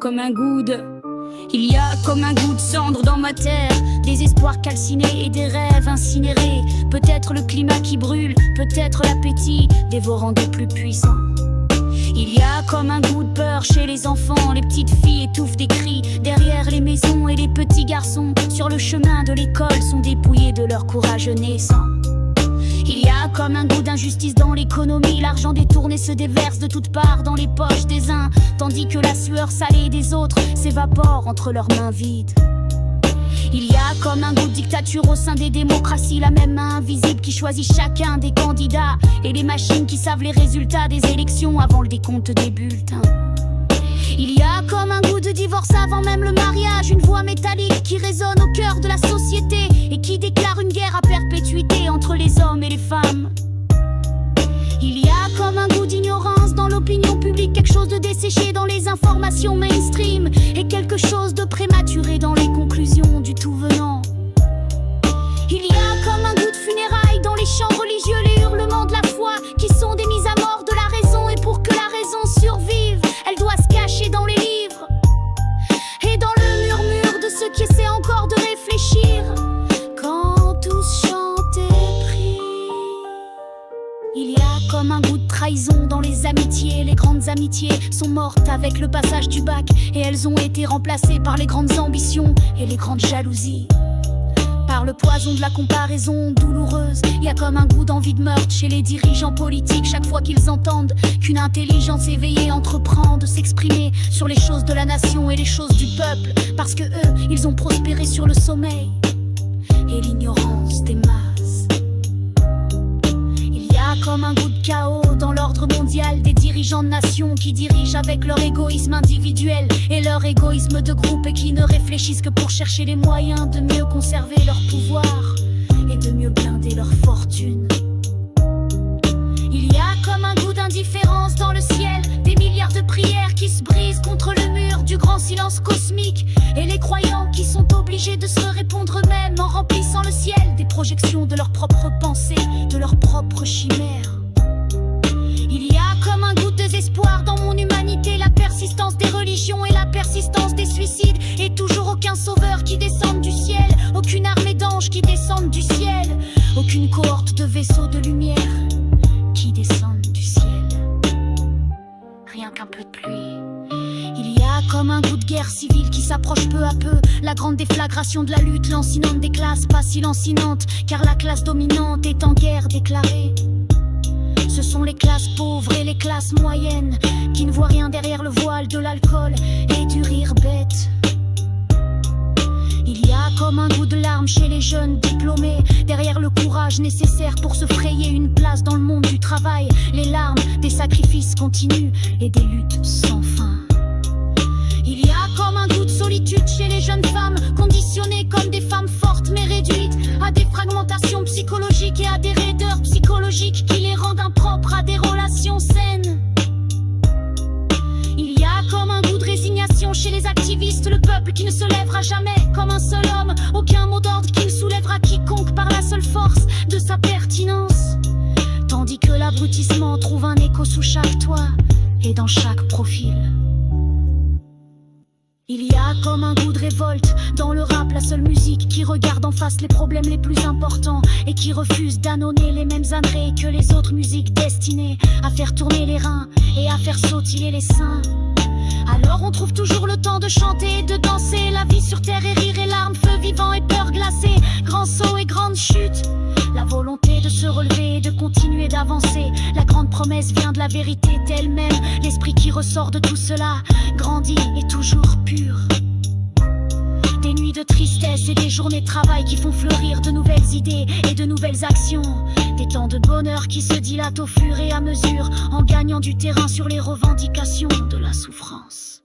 comme un goude. Il y a comme un goût de cendre dans ma terre, des espoirs calcinés et des rêves incinérés. Peut-être le climat qui brûle, peut-être l'appétit dévorant des plus puissants. Il y a comme un goût de peur chez les enfants, les petites filles étouffent des cris derrière les maisons et les petits garçons sur le chemin de l'école sont dépouillés de leur courage naissant. Il y a comme un goût d'injustice dans l'économie, l'argent détourné se déverse de toutes parts dans les poches des uns, tandis que la sueur salée des autres s'évapore entre leurs mains vides. Il y a comme un goût de dictature au sein des démocraties, la même main invisible qui choisit chacun des candidats et les machines qui savent les résultats des élections avant le décompte des bulletins. Il y a comme un goût de divorce avant même le mariage, une voix métallique qui résonne au cœur de la société et qui déclare une guerre à perpétuité entre les hommes et les femmes. Il y a comme un goût d'ignorance dans l'opinion publique, quelque chose de desséché dans les informations mainstream et quelque chose de prématuré dans les conclusions du tout venant. Il y a comme un goût de funérailles dans les chants religieux, les hurlements de la foi qui sont des mises à mort de la raison, et pour que la raison survive, elle doit se cacher dans les livres et dans le murmure de ceux qui essaient encore de réfléchir quand tous chantent et prient. Il y a comme un goût de trahison dans les amitiés, les grandes amitiés sont mortes avec le passage du bac et elles ont été remplacées par les grandes ambitions et les grandes jalousies. Par le poison de la comparaison douloureuse, il y a comme un goût d'envie de meurtre chez les dirigeants politiques chaque fois qu'ils entendent qu'une intelligence éveillée entreprend de s'exprimer sur les choses de la nation et les choses du peuple, parce que eux, ils ont prospéré sur le sommeil et l'ignorance des masses. Il y a comme un goût de chaos dans l'ordre mondial des dirigeants de nations qui dirigent avec leur égoïsme individuel et leur égoïsme de groupe et qui ne réfléchissent que pour chercher les moyens de mieux conserver leur pouvoir et de mieux blinder leur fortune. Il y a comme un goût d'indifférence dans le ciel, des milliards de prières qui se brisent contre le mur du grand silence cosmique et les croyants qui sont obligés de se répondre eux-mêmes en remplissant le ciel des projections de leurs propres pensées, de leurs propres chimères. Il y a comme un goût de désespoir dans mon humanité, la persistance des religions et la persistance des suicides, et toujours aucun sauveur qui descende du ciel, aucune armée d'anges qui descendent du ciel, aucune cohorte de vaisseaux de lumière qui descendent du ciel. Rien qu'un peu de pluie. Il y a comme un goût de guerre civile qui s'approche peu à peu, la grande déflagration de la lutte lancinante des classes pas si lancinantes, car la classe dominante est en guerre déclarée. Ce sont les classes pauvres et les classes moyennes qui ne voient rien derrière le voile de l'alcool et du rire bête. Il y a comme un goût de larmes chez les jeunes diplômés, derrière le courage nécessaire pour se frayer une place dans le monde du travail, les larmes des sacrifices continus et des luttes sans fin. Il y a comme un goût de solitude chez les jeunes femmes, conditionnées comme des femmes fortes mais réduites à des fragmentations psychologiques et à des raideurs psychologiques qui les rendent impropres à des relations saines. Il y a comme un goût de résignation chez les activistes, le peuple qui ne se lèvera jamais comme un seul homme, aucun mot d'ordre qui ne soulèvera quiconque par la seule force de sa pertinence, tandis que l'abrutissement trouve un écho sous chaque toit et dans chaque profil. Il y a comme un goût de révolte dans le rap, la seule musique qui regarde en face les problèmes les plus importants et qui refuse d'annoncer les mêmes âneries que les autres musiques destinées à faire tourner les reins et à faire sautiller les seins. Alors on trouve toujours le temps de chanter et de danser, la vie sur terre et rire et larmes, feu vivant et peur glacée, grands sauts et grandes chutes, la volonté de se relever et de continuer d'avancer. La grande promesse vient de la vérité d'elle-même, l'esprit qui ressort de tout cela grandit et toujours pur. Des nuits de tristesse et des journées de travail qui font fleurir de nouvelles idées et de nouvelles actions, des temps de bonheur qui se dilatent au fur et à mesure en gagnant du terrain sur les revendications de la souffrance.